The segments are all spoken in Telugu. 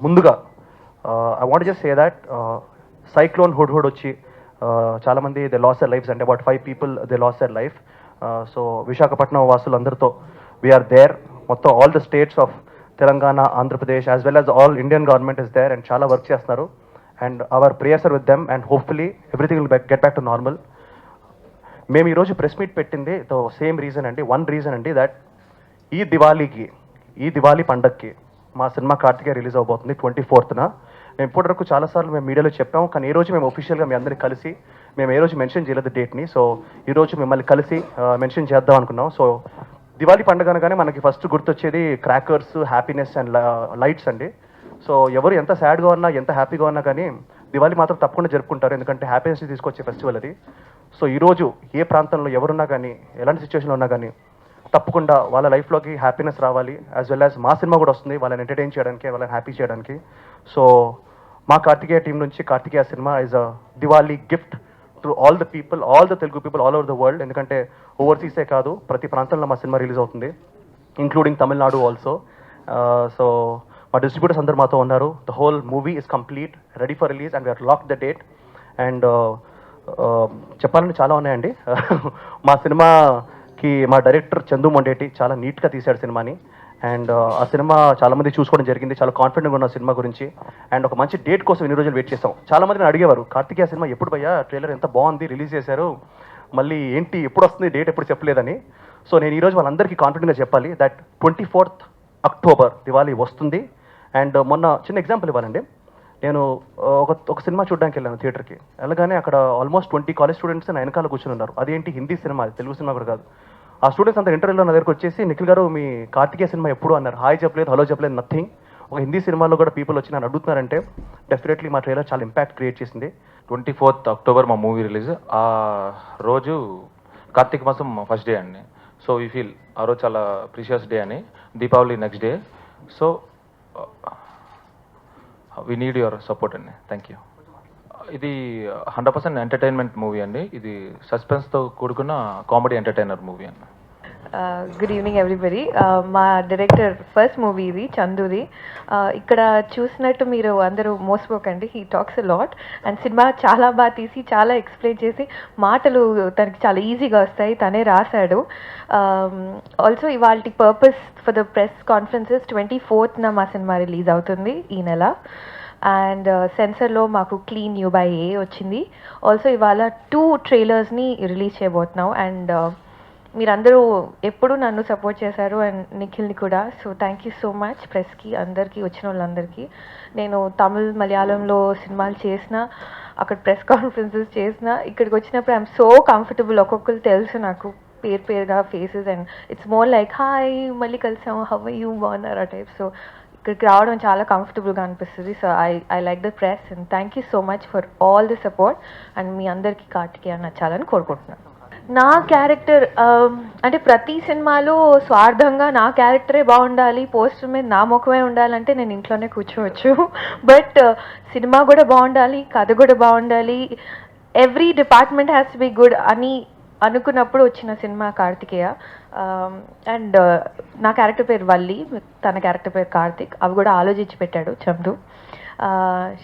ముందుగా I want just say that cyclone hood వచ్చి చాలామంది దే లాస్ దర్ లైఫ్స్, అంటే about 5 people they loss their life. So Visakhapatnam వాసులందరితో we are there, మొత్తం all the states of Telangana, Andhra Pradesh as well as all Indian government is there and చాలా వర్క్ చేస్తున్నారు. And our prayers are with them and hopefully everything will get back to normal. మేము ఈరోజు ప్రెస్ మీట్ పెట్టింది తో సేమ్ రీజన్ అండి, వన్ రీజన్ అండి, దట్ ఈ దివాళీ పండగకి మా సినిమా కార్తికేయ రిలీజ్ అవబోతుంది 24th. మేము ఇప్పటివరకు చాలాసార్లు మేము మీడియాలో చెప్పాము, కానీ ఈ రోజు మేము ఒఫీషియల్గా మీ అందరికీ కలిసి మేము ఏ రోజు మెన్షన్ చేయలేదు డేట్ని. సో ఈరోజు మిమ్మల్ని కలిసి మెన్షన్ చేద్దాం అనుకున్నాం. సో దివాళీ పండుగ అనగానే మనకి ఫస్ట్ గుర్తొచ్చేది క్రాకర్స్, హ్యాపీనెస్ అండ్ లైట్స్ అండి. సో ఎవరు ఎంత సాడ్గా ఉన్నా, ఎంత హ్యాపీగా ఉన్నా కానీ దివాళీ మాత్రం తప్పకుండా జరుపుకుంటారు, ఎందుకంటే హ్యాపీనెస్ తీసుకొచ్చే ఫెస్టివల్ అది. సో ఈరోజు ఏ ప్రాంతంలో ఎవరున్నా కానీ, ఎలాంటి సిచ్యువేషన్లో ఉన్నా కానీ తప్పకుండా వాళ్ళ లైఫ్లోకి హ్యాపీనెస్ రావాలి. యాజ్ వెల్ యాజ్ మా సినిమా కూడా వస్తుంది వాళ్ళని ఎంటర్టైన్ చేయడానికి, వాళ్ళని హ్యాపీ చేయడానికి. సో మా కార్తికేయ టీం నుంచి Karthikeya cinema is a Diwali gift to all the people, all the Telugu people all over the world. ఎందుకంటే ఓవర్సీసే కాదు, ప్రతి ప్రాంతంలో మా సినిమా రిలీజ్ అవుతుంది, ఇంక్లూడింగ్ తమిళనాడు ఆల్సో. సో మా డిస్ట్రిబ్యూటర్స్ అందరూ మాతో ఉన్నారు. The whole movie is complete, ready for release and we are lock the date. And చెప్పాలంటే చాలా ఉన్నాయండి. మా సినిమాకి మా డైరెక్టర్ చందు మొండేటి చాలా నీట్గా తీశాడు సినిమాని. అండ్ ఆ సినిమా చాలామంది చూసుకోవడం జరిగింది, చాలా కాన్ఫిడెంట్గా ఉన్న సినిమా గురించి. అండ్ ఒక మంచి డేట్ కోసం ఇన్ని రోజులు వెయిట్ చేస్తాం. చాలామంది అడిగేవారు, కార్తికేయ సినిమా ఎప్పుడు భయ్యా, ట్రైలర్ ఎంత బాగుంది, రిలీజ్ చేశారు, మళ్ళీ ఏంటి ఎప్పుడు వస్తుంది, డేట్ ఎప్పుడు చెప్పలేదని. సో నేను ఈరోజు వాళ్ళందరికీ కాన్ఫిడెంట్గా చెప్పాలి దట్ 24th October దివాళీ వస్తుంది. అండ్ మొన్న చిన్న ఎగ్జాంపుల్ ఇవ్వాలండి, నేను ఒక సినిమా చూడడానికి వెళ్ళాను థియేటర్కి. వెళ్ళగానే అక్కడ ఆల్మోస్ట్ 20 కాలేజ్ స్టూడెంట్స్ నా వెనకాల కూర్చొని ఉన్నారు. అదేంటి హిందీ సినిమా, తెలుగు సినిమా కూడా కాదు. ఆ స్టూడెంట్స్ అంతా ఇంటర్వ్యూలో నా దగ్గరకు వచ్చేసి, నిఖిల్ గారు మీ కార్తికేయ సినిమా ఎప్పుడు అన్నారు. హాయ్ చెప్పలేదు, హలో చెప్పలేదు, నథింగ్. ఒక హిందీ సినిమాలో కూడా పీపుల్ వచ్చి నన్ను అడుగుతున్నారంటే డెఫినెట్లీ మా ట్రైలర్ చాలా ఇంపాక్ట్ క్రియేట్ చేసింది. 24th October మా మూవీ రిలీజ్. ఆ రోజు కార్తీక మాసం ఫస్ట్ డే అండి. సో వీ ఫీల్ ఆ రోజు చాలా ప్రీషియస్ డే అని. Deepavali next day. So we need your support అండి. Thank you. ఇది 100% ఎంటర్టైన్మెంట్ మూవీ అండి. ఇది సస్పెన్స్తో కూడుకున్న కామెడీ ఎంటర్టైనర్ మూవీ అండి. Good evening everybody. మా డైరెక్టర్ ఫస్ట్ మూవీ ఇది, చందుది. ఇక్కడ చూసినట్టు మీరు అందరూ మోసపోకండి, he talks a lot. And సినిమా చాలా బాగా తీసి, చాలా ఎక్స్ప్లెయిన్ చేసి, మాటలు తనకి చాలా ఈజీగా వస్తాయి, తనే రాశాడు. ఆల్సో ఇవాళ purpose for the press conferences 24th మా సినిమా రిలీజ్ అవుతుంది ఈ నెల. అండ్ సెన్సర్లో మాకు క్లీన్ యూ బై ఏ వచ్చింది. ఆల్సో ఇవాళ 2 ట్రైలర్స్ని రిలీజ్ చేయబోతున్నాం. అండ్ మీరందరూ ఎప్పుడు నన్ను సపోర్ట్ చేశారు, అండ్ నిఖిల్ని కూడా. So thank you so much ప్రెస్కి, అందరికీ, వచ్చిన వాళ్ళందరికీ. నేను తమిళ్, మలయాళంలో సినిమాలు చేసిన, అక్కడ ప్రెస్ కాన్ఫరెన్సెస్ చేసిన, ఇక్కడికి వచ్చినప్పుడు ఐఎమ్ సో కంఫర్టబుల్. ఒక్కొక్కరు తెలుసు నాకు పేరుగా faces, and it's more like hi మళ్ళీ కలిసాము, హౌ ఆర్ యూ, బాగున్నారా టైప్. సో ఇక్కడికి రావడం చాలా కంఫర్టబుల్గా అనిపిస్తుంది. So I like the press and thank you so much for all the support. And మీ అందరికీ కార్తికేయ నచ్చాలని కోరుకుంటున్నాను. నా క్యారెక్టర్ అంటే ప్రతి సినిమాలో స్వార్థంగా నా క్యారెక్టరే బాగుండాలి, పోస్టర్ మీద నా ముఖమే ఉండాలంటే నేను ఇంట్లోనే కూర్చోవచ్చు. బట్ సినిమా కూడా బాగుండాలి, కథ కూడా బాగుండాలి, every department has to be good అని అనుకున్నప్పుడు వచ్చిన సినిమా కార్తికేయ. అండ్ నా క్యారెక్టర్ పేరు వల్లి, తన క్యారెక్టర్ పేరు కార్తిక్. అవి కూడా ఆలోచించి పెట్టాడు Chandu.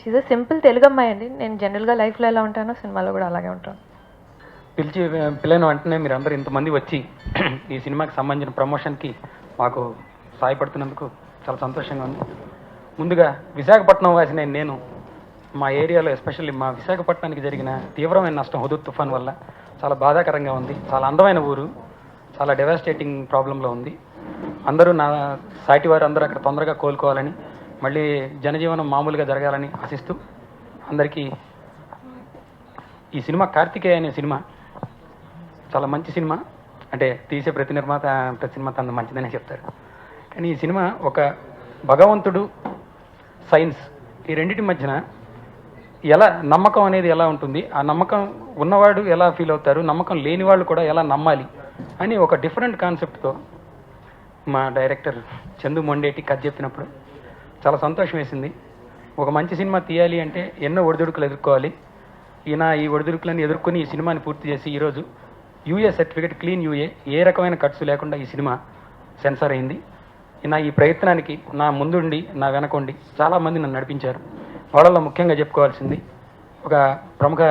She's a simple Telugu అమ్మాయి అండి. నేను జనరల్గా లైఫ్లో ఎలా ఉంటానో సినిమాలో కూడా అలాగే ఉంటాను. పిలిచిన వెంటనే మీరు అందరూ ఇంతమంది వచ్చి ఈ సినిమాకి సంబంధించిన ప్రమోషన్కి మాకు సహాయపడుతున్నందుకు చాలా సంతోషంగా ఉంది. ముందుగా విశాఖపట్నం వాసిన నేను మా ఏరియాలో, ఎస్పెషల్లీ మా విశాఖపట్నానికి జరిగిన తీవ్రమైన నష్టం హుదూద్ తుఫాన్ వల్ల చాలా బాధాకరంగా ఉంది. చాలా అందమైన ఊరు, చాలా డెవాస్టేటింగ్ ప్రాబ్లంలో ఉంది. అందరూ నా సాటి వారు అందరూ అక్కడ తొందరగా కోలుకోవాలని, మళ్ళీ జనజీవనం మామూలుగా జరగాలని ఆశిస్తూ అందరికీ ఈ సినిమా కార్తికేయ అనే సినిమా చాలా మంచి సినిమా. అంటే తీసే ప్రతి నిర్మాత ప్రతి సినిమా తను మంచిదనే చెప్తారు. కానీ ఈ సినిమా ఒక భగవంతుడు, సైన్స్, ఈ రెండింటి మధ్యన ఎలా నమ్మకం అనేది ఎలా ఉంటుంది, ఆ నమ్మకం ఉన్నవాడు ఎలా ఫీల్ అవుతారు, నమ్మకం లేని వాళ్ళు కూడా ఎలా నమ్మాలి అని ఒక డిఫరెంట్ కాన్సెప్ట్తో మా డైరెక్టర్ చందు మొండేటి కథ చెప్పినప్పుడు చాలా సంతోషం వేసింది. ఒక మంచి సినిమా తీయాలి అంటే ఎన్నో ఒడిదుడుకులు ఎదుర్కోవాలి. ఈయన ఈ ఒడిదుడుకులను ఎదుర్కొని ఈ సినిమాని పూర్తి చేసి ఈరోజు యూఏ సర్టిఫికేట్, క్లీన్ యూఏ, ఏ రకమైన ఖర్చు లేకుండా ఈ సినిమా సెన్సార్ అయింది. నా ఈ ప్రయత్నానికి నా ముందుండి నా వెనకుండి చాలామంది నన్ను నడిపించారు. వాళ్ళలో ముఖ్యంగా చెప్పుకోవాల్సింది ఒక ప్రముఖ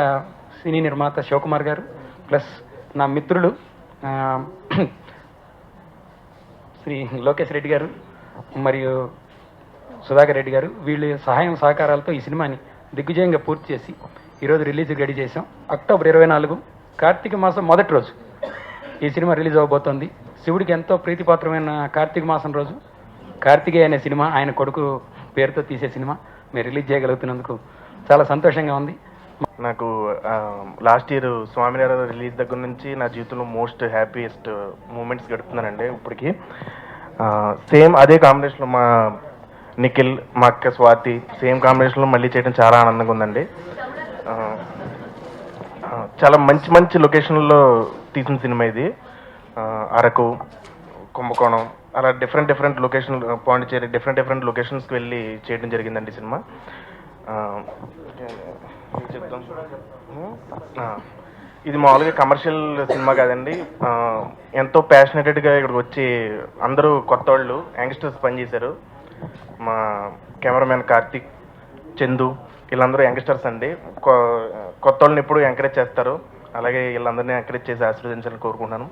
సినీ నిర్మాత శివకుమార్ గారు, ప్లస్ నా మిత్రులు శ్రీ లోకేష్ రెడ్డి గారు మరియు సుధాకర్ రెడ్డి గారు. వీళ్ళ సహాయం సహకారాలతో ఈ సినిమాని దిగ్విజయంగా పూర్తి చేసి ఈరోజు రిలీజ్కి రెడీ చేసాం. అక్టోబర్ 24 కార్తీక మాసం మొదటి రోజు ఈ సినిమా రిలీజ్ అవ్వబోతోంది. శివుడికి ఎంతో ప్రీతిపాత్రమైన కార్తీక మాసం రోజు కార్తికేయ అనే సినిమా, ఆయన కొడుకు పేరుతో తీసే సినిమా మీరు రిలీజ్ చేయగలుగుతున్నందుకు చాలా సంతోషంగా ఉంది. నాకు లాస్ట్ ఇయర్ స్వామినారాయణ రిలీజ్ దగ్గర నుంచి నా జీవితంలో మోస్ట్ హ్యాపీయెస్ట్ మూమెంట్స్ గడుపుతున్నానండి ఇప్పటికి. సేమ్ అదే కాంబినేషన్లో మా నిఖిల్, మా అక్క స్వాతి సేమ్ కాంబినేషన్లో మళ్ళీ చేయడం చాలా ఆనందంగా ఉందండి. చాలా మంచి మంచి లొకేషన్లో తీసిన సినిమా ఇది. అరకు, కుంభకోణం అలా డిఫరెంట్ లొకేషన్, పాండిచేరి డిఫరెంట్ లొకేషన్స్కి వెళ్ళి చేయడం జరిగిందండి సినిమా. చెప్తాం, ఇది మామూలుగా కమర్షియల్ సినిమా కాదండి. ఎంతో ప్యాషనేటెడ్గా ఇక్కడికి వచ్చి అందరూ కొత్త వాళ్ళు యంగ్స్టర్స్ పనిచేశారు. మా కెమెరామెన్ కార్తిక్, చందు వీళ్ళందరూ యంగ్స్టర్స్ అండి. కొత్త వాళ్ళని ఎప్పుడు ఎంకరేజ్ చేస్తారు. అలాగే వీళ్ళందరినీ ఎంకరేజ్ చేసి ఆశీర్వదించాలని కోరుకుంటున్నాను.